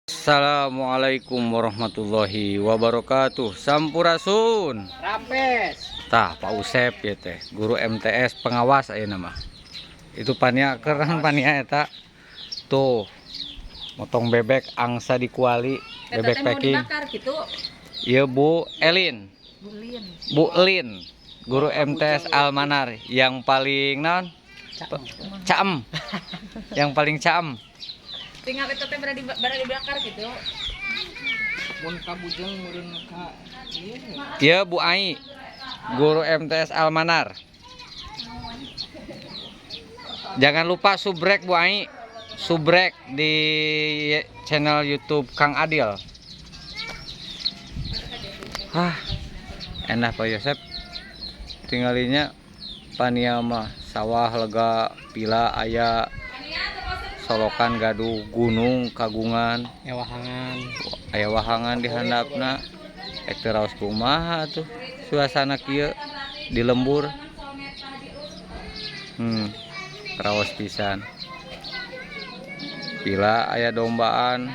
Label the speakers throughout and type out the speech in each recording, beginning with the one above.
Speaker 1: Assalamualaikum warahmatullahi wabarakatuh. Sampurasun.
Speaker 2: Rampes.
Speaker 1: Tah Pak Usep ya teh, guru MTS pengawas aya nama. Itu pania keren pania eta. Tuh. Motong bebek angsa di kuali, bebek packing.
Speaker 2: Gitu.
Speaker 1: Iya Bu Elin.
Speaker 2: Bu Lin.
Speaker 1: Bu Elin. Guru MTS Almanar yang paling non caem. Yang paling caem.
Speaker 2: Tinggal itu teh berada dibakar gitu. Mun kabujeng meureun ka ieu.
Speaker 1: Iya Bu Ai. Guru MTS Almanar. Jangan lupa subrek Bu Ai. Subrek di channel YouTube Kang Adil. Enak Pak Yosep. Tinggalinya pania mah sawah lega pila aya solokan gaduh gunung kagungan aya wahangan di handapna ek teu raos kumaha tuh suasana kieu di lembur raos pisan pila aya dombaan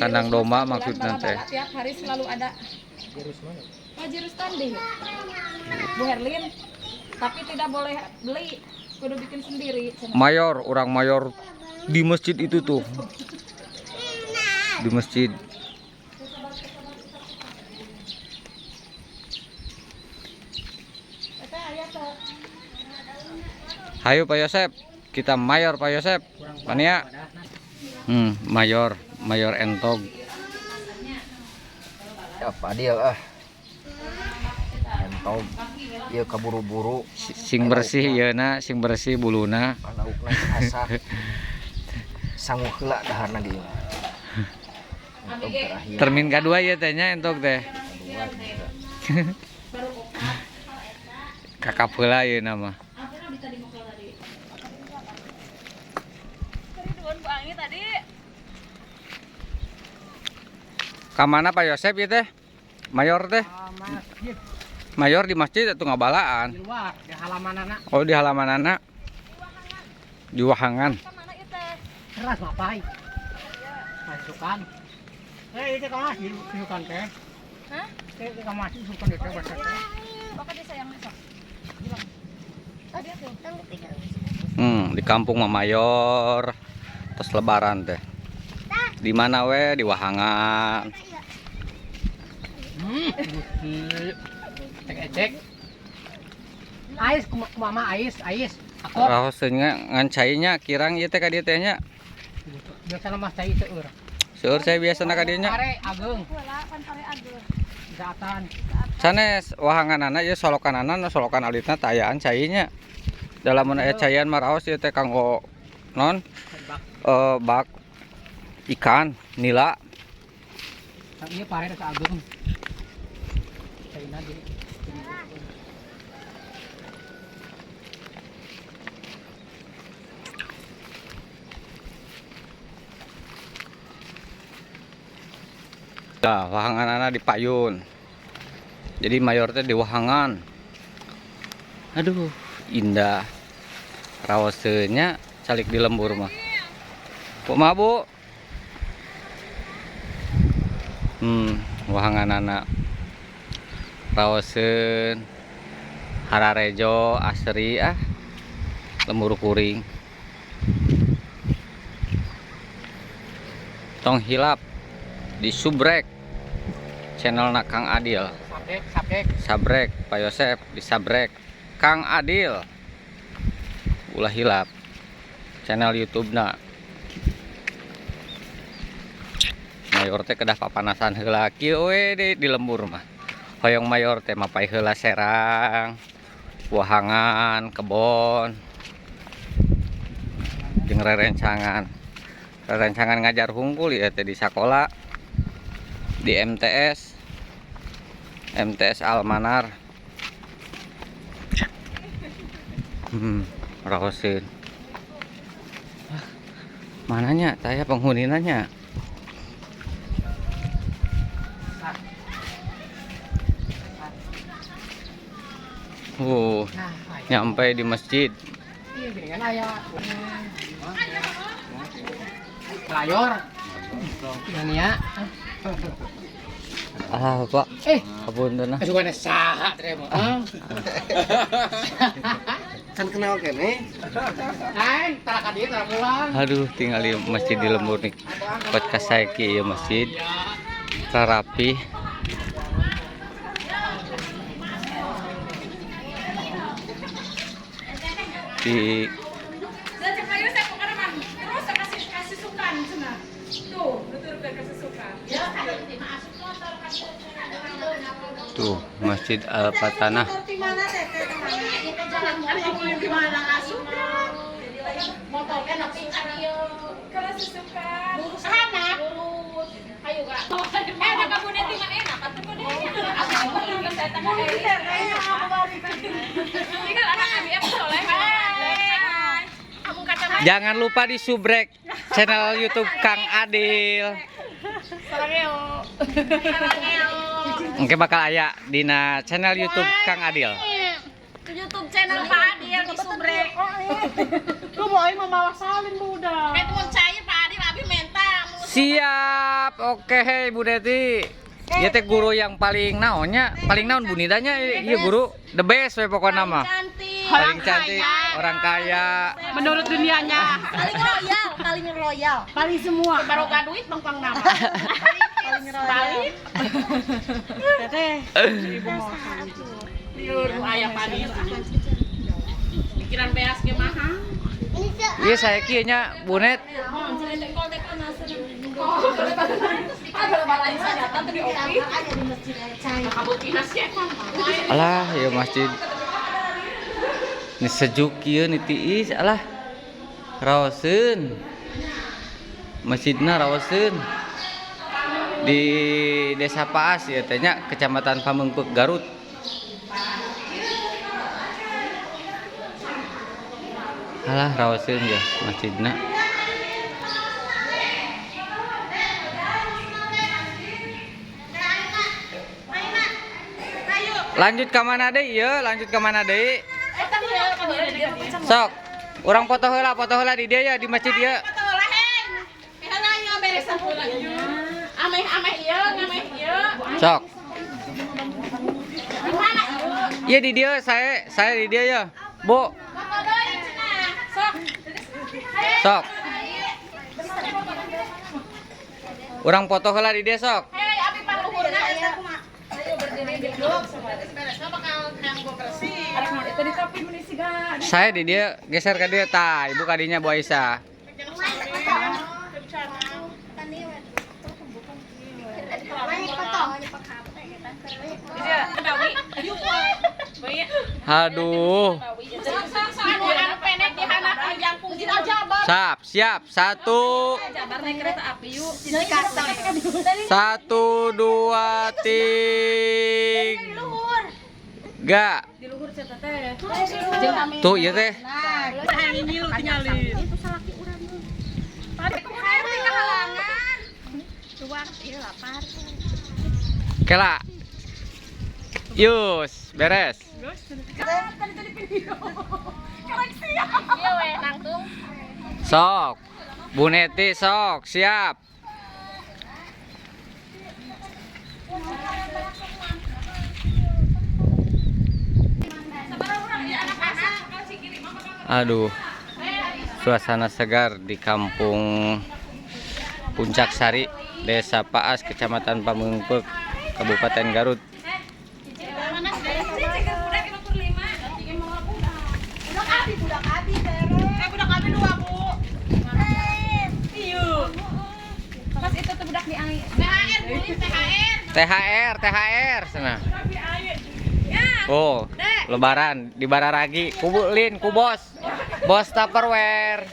Speaker 1: kandang domba maksudna teh
Speaker 2: tiap hari selalu ada Jurus tanding Bu Herlin tapi tidak boleh beli kudu bikin sendiri.
Speaker 1: Mayor, orang mayor di masjid itu tuh. Di masjid. Hayo Pak Yosep, kita mayor Pak Yosep. Mania. Mayor, mayor entog.
Speaker 3: Ya Pak Adil entog ieu kaburu-buru
Speaker 1: Sing bersih yeuna, sing bersih buluna.
Speaker 3: palaukna asa sangu heula daharna di entog terakhir
Speaker 1: Termin kedua ya tehnya entog teh. Kakap heula yeuna mah. Kamana Pak Yosep ya teh? Mayor teh? Mayor di masjid atau ngabalaan?
Speaker 2: Di luar, di halamanana.
Speaker 1: Oh di halamanana. Di wahangan.
Speaker 2: Keras mapai. Masukan. Itu kamar disukan teh. Hah? Itu kamar disukan itu bahasa teh. Bakal disayang besok. Bilang. Tadi tuh.
Speaker 1: Di kampung mah Mayor. Terus lebaran teh. Di mana we? Di wahangan.
Speaker 2: Cek. Ais mama ais. Aku
Speaker 1: Raosnya ngancainya kirang ieu teh ka dieu teh nya.
Speaker 2: biasa mah cai seueur.
Speaker 1: Seueur saya biasana ka dieu nya.
Speaker 2: Pare ageung. Jatan.
Speaker 1: Sanes wahanganana ieu solokanana solokan alitna tayaan cainya. Dalam aya caian mah raos ieu teh kanggo non bak ikan nila.
Speaker 2: Ieu pare ka ageung. Caina jadi
Speaker 1: Wahanganana di payun. Jadi mayor teh di wahangan. Aduh, indah. Raoseunya calik di lembur mah. Kumaha Bu? Wahanganana. Raoseun hararejo asri lembur kuring. Tong hilap di subrek channel Kang Adil. Sabrek Pak Yosep di sabrek Kang Adil. Ulah hilap channel YouTube Mayor teh kedah papanasan heula kieu we di lembur mah. Hoyong mayor teh mapai heula serang, wahangan, kebon. Jeung rerencangan ngajar hungkul ya teh di sakola. Di MTS Almanar. Raoseun. Mananya taya penghuninanya? Nyampe di masjid.
Speaker 2: Iya gini kan aya. Layor.
Speaker 3: Ini ya.
Speaker 1: Ah, Pak. Hapunten nah.
Speaker 3: Suka saha teh mah. Kan kenal kene. Hai, tara ka dieu tara pulang.
Speaker 1: Aduh, tinggal di masjid di lembur nih. Podcast saya ki ya masjid. Rapi. Di tuh Masjid Al-Fatanah. Jangan lupa di subrek channel YouTube Kang Adil. Oke bakal aya dina channel YouTube Kang Adil.
Speaker 2: YouTube channel Pak Adil di subrek.
Speaker 4: Lu mau aing membawa salin muda.
Speaker 2: Kayak teman saya Pak Adil abi menta.
Speaker 1: Siap. Oke hei Bu Deti. Ieu teh guru yang paling naonnya, paling naon bunidanya ieu guru the best we pokokna mah. Paling cantik, orang kaya.
Speaker 4: Menurut dunianya.
Speaker 2: Paling royal.
Speaker 4: Paling semua.
Speaker 2: Barokah duit bang nama. Paling royal.
Speaker 4: Teteh. Ibu mau.
Speaker 2: Liur ayah padi. Pikiran beas ge mahal.
Speaker 1: Iya saya kieu nya Bu Net. Alah, ya masjid. Ini sejuk kieu ni tiis alah. Raoseun. Masjidna raoseun. Di Desa Paas ya teh nya Kecamatan Pamengpeuk Garut. Alah raoseun ya masjidna. Lanjut ke mana deh? Iya, lanjut ke mana deh? Sok, orang foto heula di dia ya di masjid dia. Sok. Iya di dia, saya di dia ya, Bu. Sok. Orang foto heula di dia sok. Saya di dia geser ke dia tah, ibu kadinya Bu Aisyah. Aduh. Siap. 1 2 3. Tuh iya teh. Kela. Yus, beres. Sok. Bu Neti sok, siap. Aduh, suasana segar di kampung Puncak Sari, Desa Paas, Kecamatan Pamengpeuk, Kabupaten Garut. THR sana. Oh, lebaran di Bararagi, kubulin ku bos Tupperware.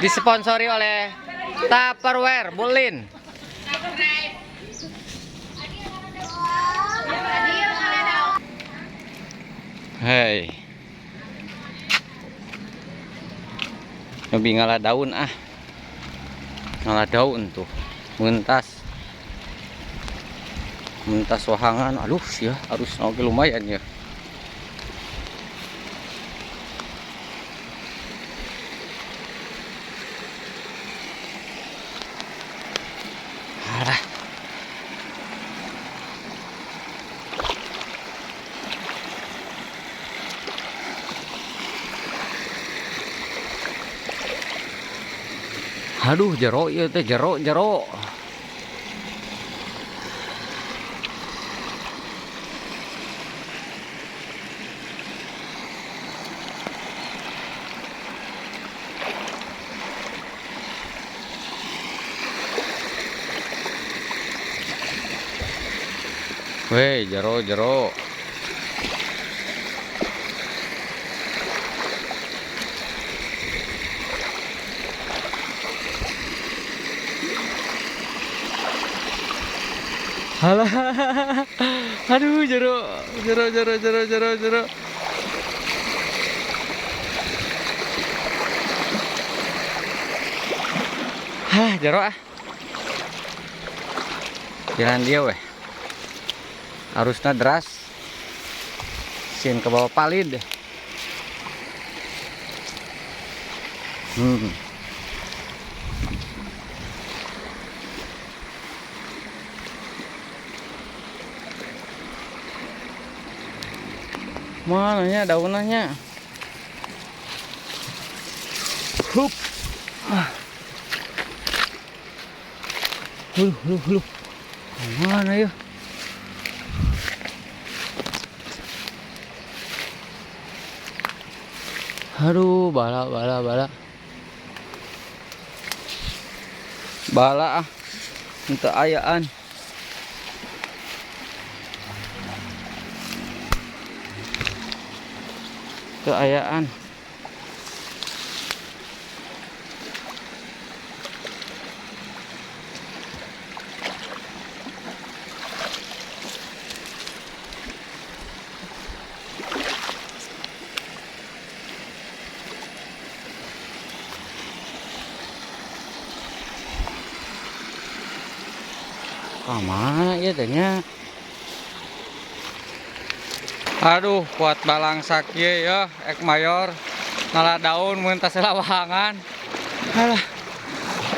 Speaker 1: Disponsori oleh Tupperware, bulin. Hei. Nyobi ngalah daun ah. Ngalah daun tuh. Mentas wahangan, aduh ya harus oke lumayan ya. Alah. Aduh, jero ieu teh jero. Weh, jero. Halah. Aduh, jero. Hah, jero ah. Jalan dia weh. Arusnya deras. Sin ke bawah palid. Mananya daunannya? Hup. Huluh. Mana ya? Aduh, bala. Bala ah. Untuk ayaan. Keayaan. Mana ya tehnya? Aduh, kuat balang sakit ya, ek mayor. Ngalah daun mun tas lawangan. Alah.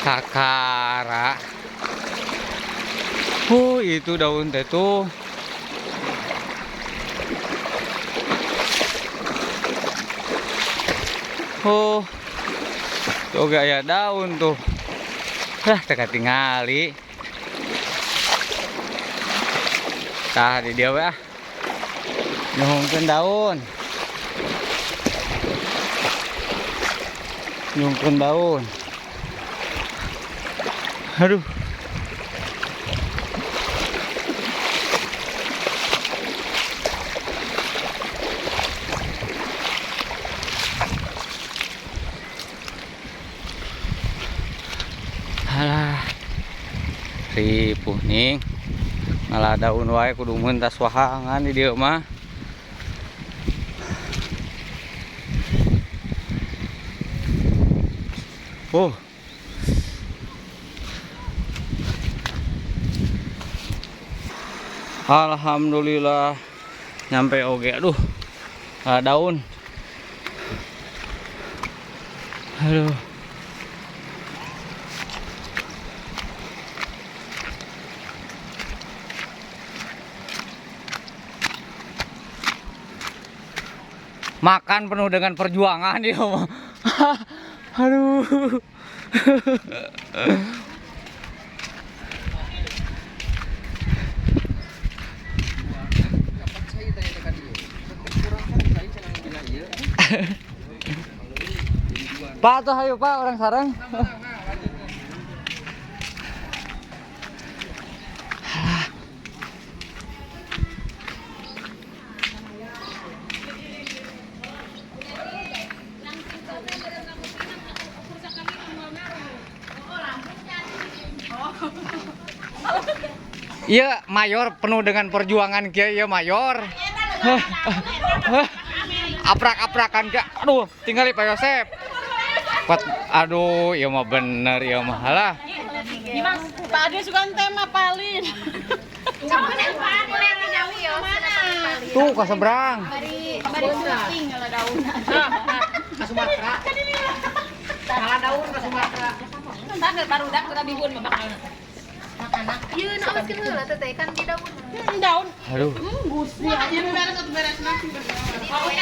Speaker 1: Kakara. Itu daun teh tuh. Tuh gaya daun tuh. Lah, teka tingali. Tah di dia we ah. Nyungkeun daun. Aduh. Alah. Ripuh ning. Ngalah daun wae kudu mentas wahangan di dieu mah. Alhamdulillah nyampe oge. Aduh, daun. Aduh. Makan penuh dengan perjuangan dia mah. Aduh. Pak tuh ayo Pak, orang sarang. Iya, mayor penuh dengan perjuangan kia ya mayor. Aprak-aprakan kia. Aduh, tinggal Pak Yosep. Aduh, ya mah bener ya mah lah.
Speaker 4: Pak Ade suka tema palin.
Speaker 1: Tuh ke seberang.
Speaker 2: Bari syuting kalau daun.
Speaker 3: Ke Sumatera. Salah daun ke Sumatera.
Speaker 2: Tanggal baru dak udah bihun bakal.
Speaker 5: anak-anak. Iya, awas kan heula teh kan di daun.
Speaker 4: Daun.
Speaker 1: Aduh.
Speaker 4: Gusti. Aja beres satu beres nasi.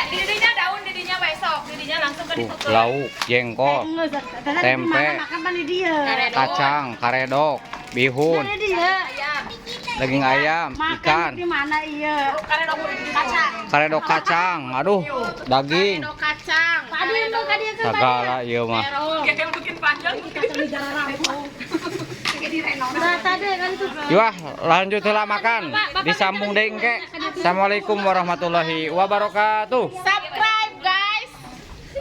Speaker 2: Didinya daun, didinya besok, didinya langsung ke
Speaker 1: Tuh,
Speaker 2: ditutup.
Speaker 1: lauk, jengkol, tempe,
Speaker 4: Makan mana dia?
Speaker 1: kacang, karedok, bihun, daging ayam, ikan,
Speaker 4: Di mana iya?
Speaker 1: karedok kacang, aduh, daging,
Speaker 5: Kacang.
Speaker 4: Tadi lu ka dia
Speaker 1: segala ieu mah.
Speaker 2: Kayak bikin panjang.
Speaker 4: tadi kan itu.
Speaker 1: Wah, lanjut heula makan. Disambung deui engke. Assalamualaikum warahmatullahi wabarakatuh.